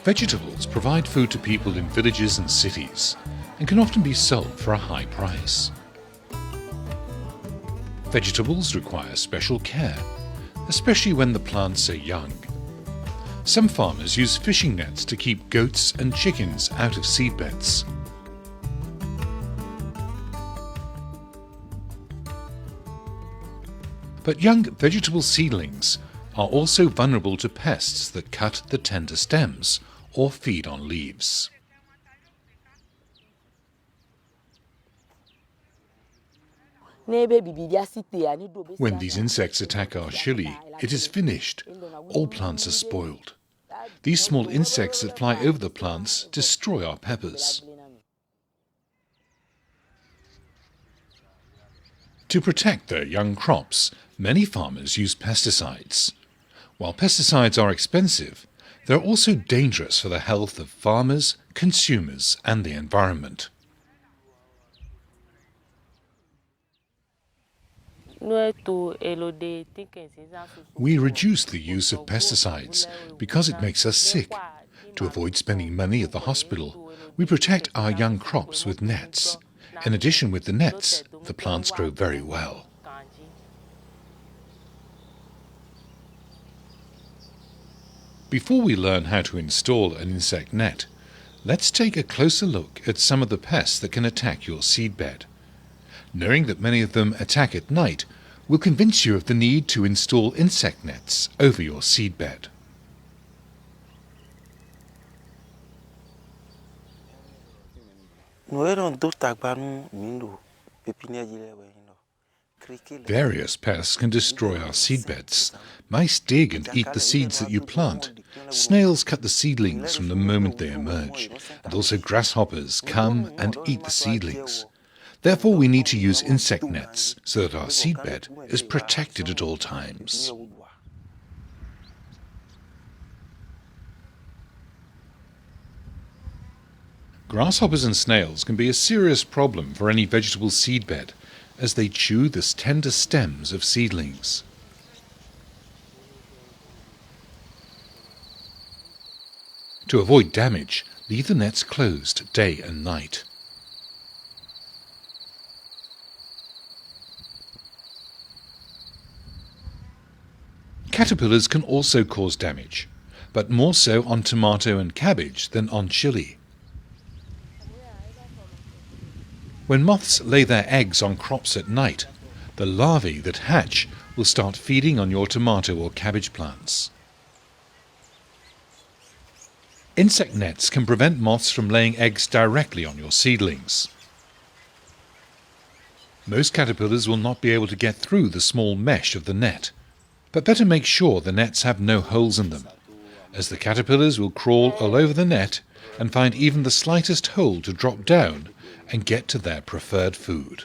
Vegetables provide food to people in villages and cities and can often be sold for a high price. Vegetables require special care, especially when the plants are young. Some farmers use fishing nets to keep goats and chickens out of seedbeds. But young vegetable seedlings are also vulnerable to pests that cut the tender stems or feed on leaves. When these insects attack our chili, it is finished. All plants are spoiled. These small insects that fly over the plants destroy our peppers. To protect their young crops, many farmers use pesticides. While pesticides are expensive, they're also dangerous for the health of farmers, consumers, and the environment. We reduce the use of pesticides because it makes us sick. To avoid spending money at the hospital, we protect our young crops with nets. In addition, with the nets, the plants grow very well. Before we learn how to install an insect net, let's take a closer look at some of the pests that can attack your seedbed. Knowing that many of them attack at night will convince you of the need to install insect nets over your seedbed. Various pests can destroy our seedbeds. Mice dig and eat the seeds that you plant. Snails cut the seedlings from the moment they emerge, and also grasshoppers come and eat the seedlings. Therefore, we need to use insect nets so that our seedbed is protected at all times. Grasshoppers and snails can be a serious problem for any vegetable seedbed, as they chew the tender stems of seedlings. To avoid damage, leave the nets closed day and night. Caterpillars can also cause damage, but more so on tomato and cabbage than on chili. When moths lay their eggs on crops at night, the larvae that hatch will start feeding on your tomato or cabbage plants. Insect nets can prevent moths from laying eggs directly on your seedlings. Most caterpillars will not be able to get through the small mesh of the net, but better make sure the nets have no holes in them, as the caterpillars will crawl all over the net and find even the slightest hole to drop down and get to their preferred food.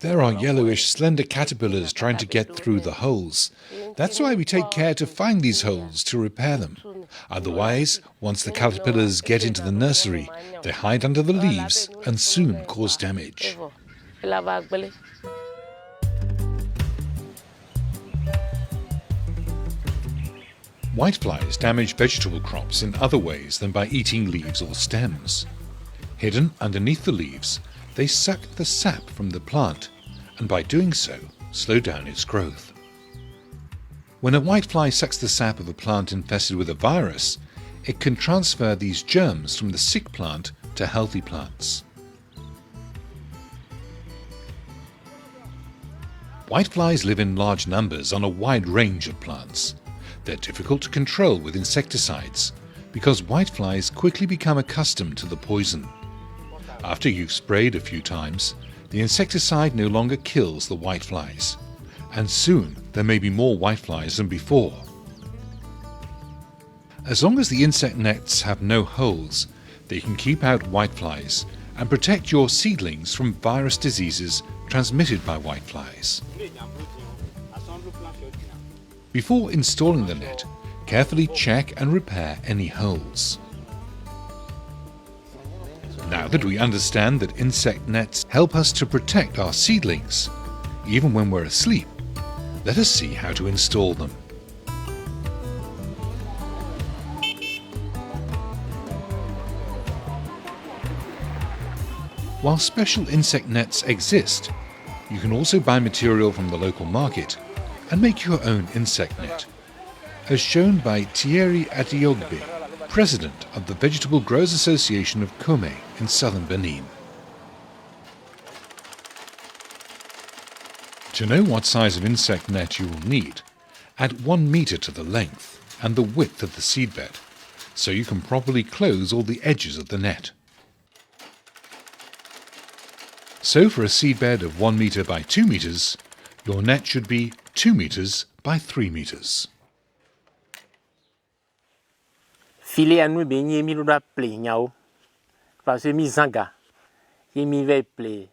There are yellowish, slender caterpillars trying to get through the holes. That's why we take care to find these holes to repair them. Otherwise, once the caterpillars get into the nursery, they hide under the leaves and soon cause damage. Whiteflies damage vegetable crops in other ways than by eating leaves or stems. Hidden underneath the leaves, they suck the sap from the plant, and by doing so, slow down its growth. When a whitefly sucks the sap of a plant infested with a virus, it can transfer these germs from the sick plant to healthy plants. Whiteflies live in large numbers on a wide range of plants. They're difficult to control with insecticides because whiteflies quickly become accustomed to the poison. After you've sprayed a few times, the insecticide no longer kills the whiteflies, and soon there may be more whiteflies than before. As long as the insect nets have no holes, they can keep out whiteflies and protect your seedlings from virus diseases transmitted by whiteflies. Before installing the net, carefully check and repair any holes. Now that we understand that insect nets help us to protect our seedlings, even when we're asleep, let us see how to install them. While special insect nets exist, you can also buy material from the local market and make your own insect net, as shown by Thierry Adiogbe, President of the Vegetable Growers Association of Kome in southern Benin. To know what size of insect net you will need, add 1 meter to the length and the width of the seedbed, so you can properly close all the edges of the net. So for a seedbed of 1 meter by 2 meters, your net should be 2 meters by 3 meters. Filet anu be nye mi do play nyao parce mi zanga ye mi ve play.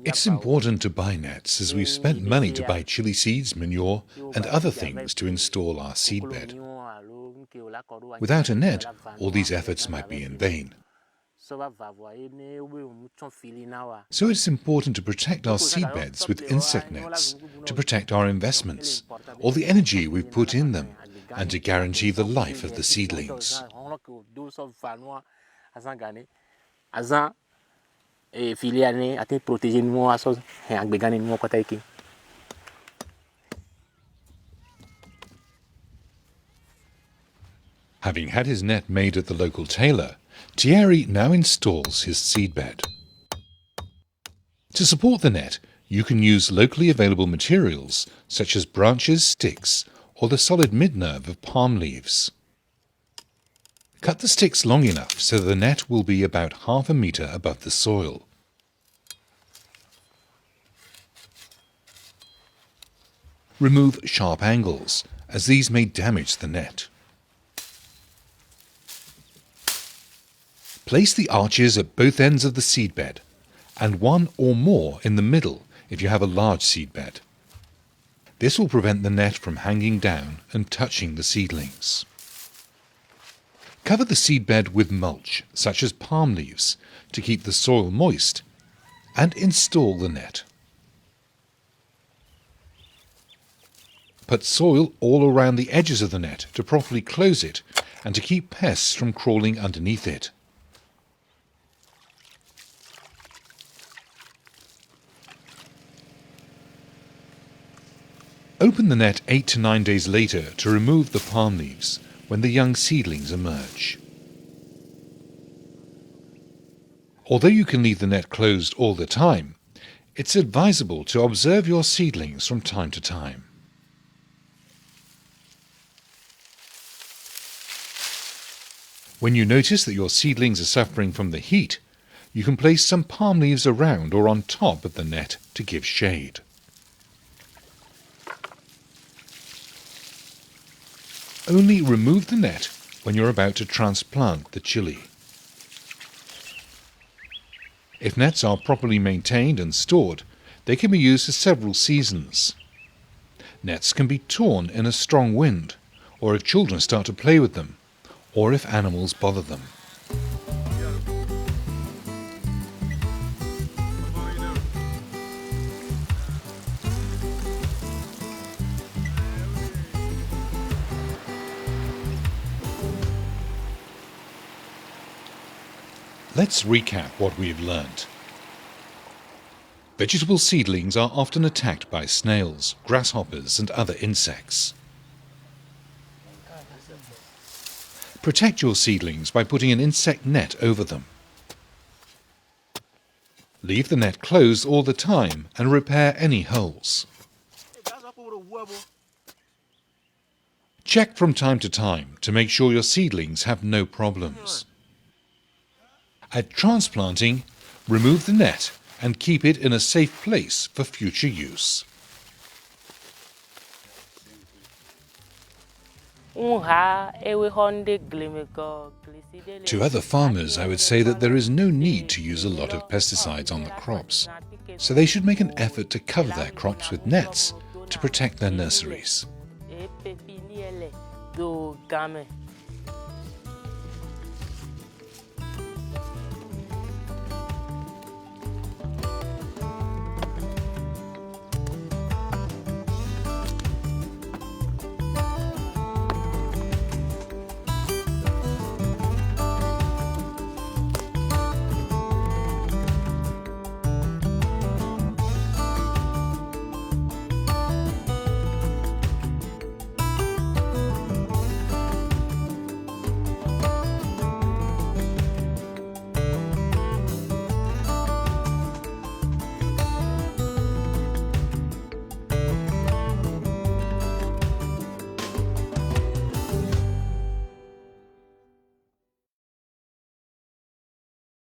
It's important to buy nets as we've spent money to buy chili seeds, manure and other things to install our seedbed. Without a net, all these efforts might be in vain. So it's important to protect our seedbeds with insect nets, to protect our investments, all the energy we've put in them, and to guarantee the life of the seedlings. Having had his net made at the local tailor, Thierry now installs his seedbed. To support the net, you can use locally available materials such as branches, sticks, or the solid mid-nerve of palm leaves. Cut the sticks long enough so the net will be about ½ meter above the soil. Remove sharp angles, as these may damage the net. Place the arches at both ends of the seedbed, and 1 or more in the middle if you have a large seedbed. This will prevent the net from hanging down and touching the seedlings. Cover the seedbed with mulch, such as palm leaves, to keep the soil moist, and install the net. Put soil all around the edges of the net to properly close it and to keep pests from crawling underneath it. Open the net 8 to 9 days later to remove the palm leaves when the young seedlings emerge. Although you can leave the net closed all the time, it's advisable to observe your seedlings from time to time. When you notice that your seedlings are suffering from the heat, you can place some palm leaves around or on top of the net to give shade. Only remove the net when you're about to transplant the chili. If nets are properly maintained and stored, they can be used for several seasons. Nets can be torn in a strong wind, or if children start to play with them, or if animals bother them. Let's recap what we've learnt. Vegetable seedlings are often attacked by snails, grasshoppers and other insects. Protect your seedlings by putting an insect net over them. Leave the net closed all the time and repair any holes. Check from time to time to make sure your seedlings have no problems. At transplanting, remove the net and keep it in a safe place for future use. To other farmers, I would say that there is no need to use a lot of pesticides on the crops, so they should make an effort to cover their crops with nets to protect their nurseries.